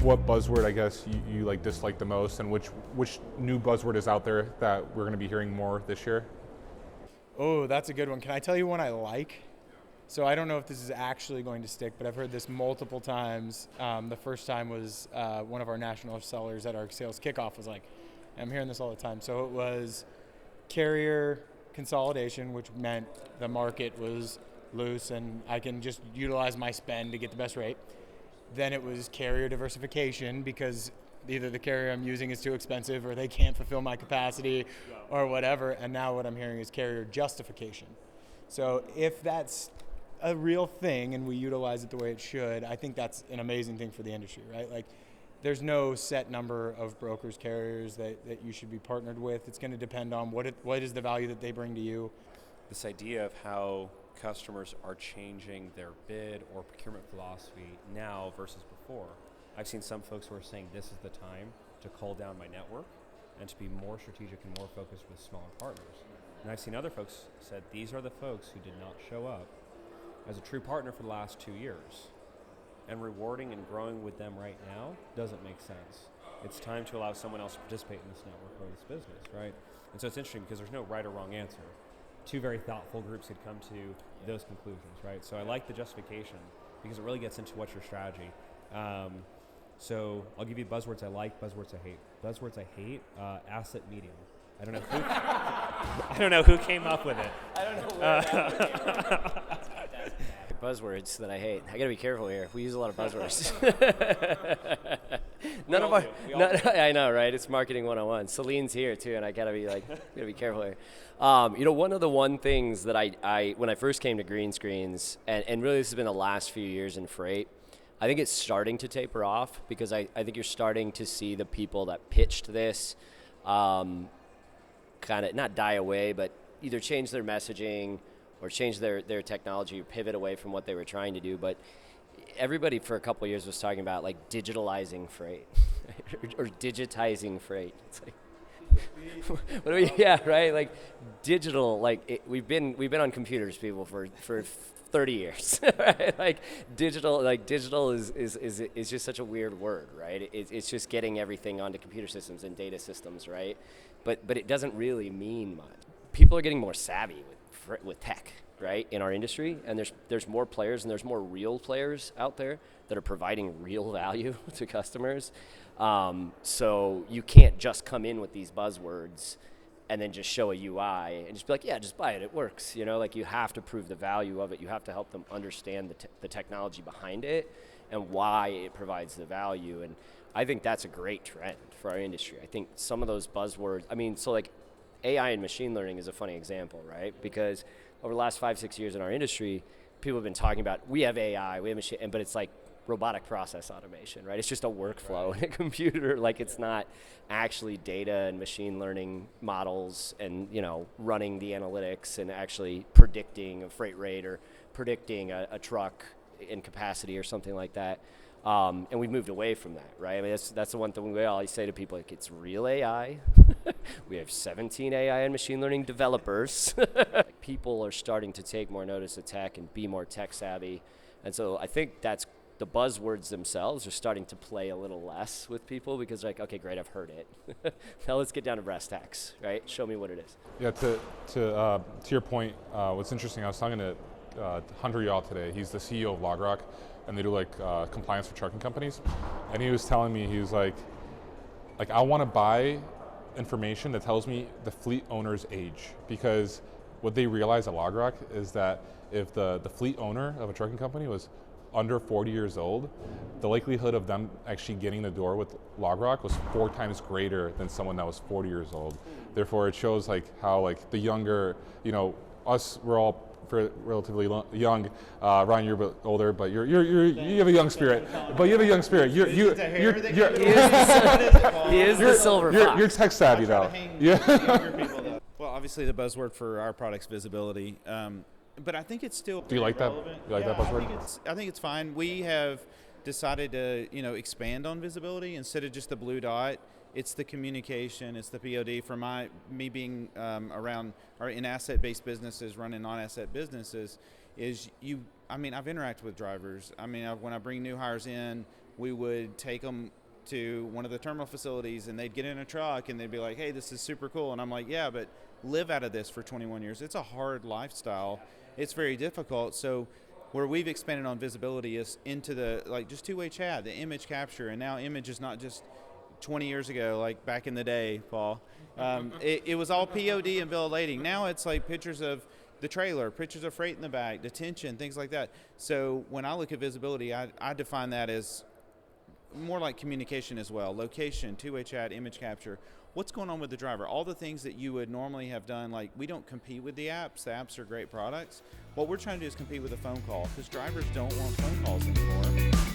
what buzzword I guess you like dislike the most, and which new buzzword is out there that we're going to be hearing more this year? Oh, that's a good one. Can I tell you one I like? So I don't know if this is actually going to stick, but I've heard this multiple times. The first time was one of our national sellers at our sales kickoff was like, I'm hearing this all the time. So it was carrier consolidation, which meant the market was loose and I can just utilize my spend to get the best rate. Then it was carrier diversification because either the carrier I'm using is too expensive or they can't fulfill my capacity or whatever. And now what I'm hearing is carrier justification. So if that's a real thing and we utilize it the way it should, I think that's an amazing thing for the industry, right? Like there's no set number of brokers, carriers that you should be partnered with. It's going to depend on what is the value that they bring to you. This idea of how customers are changing their bid or procurement philosophy now versus before. I've seen some folks who are saying this is the time to cull down my network and to be more strategic and more focused with smaller partners. And I've seen other folks said these are the folks who did not show up as a true partner for the last 2 years. And rewarding and growing with them right now doesn't make sense. It's time to allow someone else to participate in this network or this business, right? And so it's interesting because there's no right or wrong answer. Two very thoughtful groups had come to those conclusions, right? So I like the justification because it really gets into what's your strategy. So I'll give you buzzwords I like, buzzwords I hate. Buzzwords I hate, asset medium. I don't know who came up with it. I don't know where that buzzwords that I hate. I gotta be careful here. We use a lot of buzzwords. I know, right? It's marketing 101. Celine's here too, and I gotta be careful here. One of the things that I when I first came to green screens, and really this has been the last few years in freight, I think it's starting to taper off because I think you're starting to see the people that pitched this kind of not die away, but either change their messaging or change their technology or pivot away from what they were trying to do. But everybody for a couple of years was talking about like digitalizing freight or digitizing freight. It's like, yeah, right? Like digital, we've been on computers, people, for 30 years, right? Like digital is just such a weird word, right? It's just getting everything onto computer systems and data systems, right? But it doesn't really mean much. People are getting more savvy with tech, right, in our industry, and there's more players and there's more real players out there that are providing real value to customers. So you can't just come in with these buzzwords and then just show a UI and just be like, yeah, just buy it, it works. Like you have to prove the value of it. You have to help them understand the technology behind it and why it provides the value. And I think that's a great trend for our industry. I think some of those buzzwords, AI and machine learning is a funny example, right? Because over the last 5-6 years in our industry, people have been talking about, we have AI, we have machine, but it's like robotic process automation, right? It's just a workflow in a computer. Like it's not actually data and machine learning models and, running the analytics and actually predicting a freight rate or predicting a truck in capacity or something like that. And we've moved away from that, right? That's the one thing we always say to people, like it's real AI. We have 17 AI and machine learning developers. People are starting to take more notice of tech and be more tech savvy. And so I think that's the buzzwords themselves are starting to play a little less with people because they're like, okay, great, I've heard it. Now let's get down to brass tacks, right? Show me what it is. Yeah, to your point, what's interesting, I was talking to Hunter Yaw today. He's the CEO of LogRock, and they do compliance for trucking companies. And he was telling me, he was like I want to buy information that tells me the fleet owner's age, because what they realize at LogRock is that if the fleet owner of a trucking company was under 40 years old, the likelihood of them actually getting the door with LogRock was 4 times greater than someone that was 40 years old. Therefore, it shows how the younger, us, we're all relatively young. Ryan, you're a bit older, but you have a young spirit. But you have a young spirit. He is the silver fox. You're tech savvy though. Yeah. Well, obviously the buzzword for our product's visibility. But I think it's still. Do you like relevant. that? You like that buzzword? I think it's fine. We have decided to expand on visibility instead of just the blue dot. It's the communication. It's the POD. For me being around or in asset-based businesses, running non-asset businesses, I've interacted with drivers. When I bring new hires in, we would take them to one of the terminal facilities, and they'd get in a truck and they'd be like, hey, this is super cool. And I'm like, yeah, but live out of this for 21 years. It's a hard lifestyle. It's very difficult. So where we've expanded on visibility is into the, like, just two-way chat, the image capture. And now image is not just 20 years ago, like back in the day, Paul. It was all POD and bill of lading. Now it's like pictures of the trailer, pictures of freight in the back, detention, things like that. So when I look at visibility, I define that as more like communication as well. Location, two-way chat, image capture. What's going on with the driver? All the things that you would normally have done, like we don't compete with the apps. The apps are great products. What we're trying to do is compete with a phone call, because drivers don't want phone calls anymore.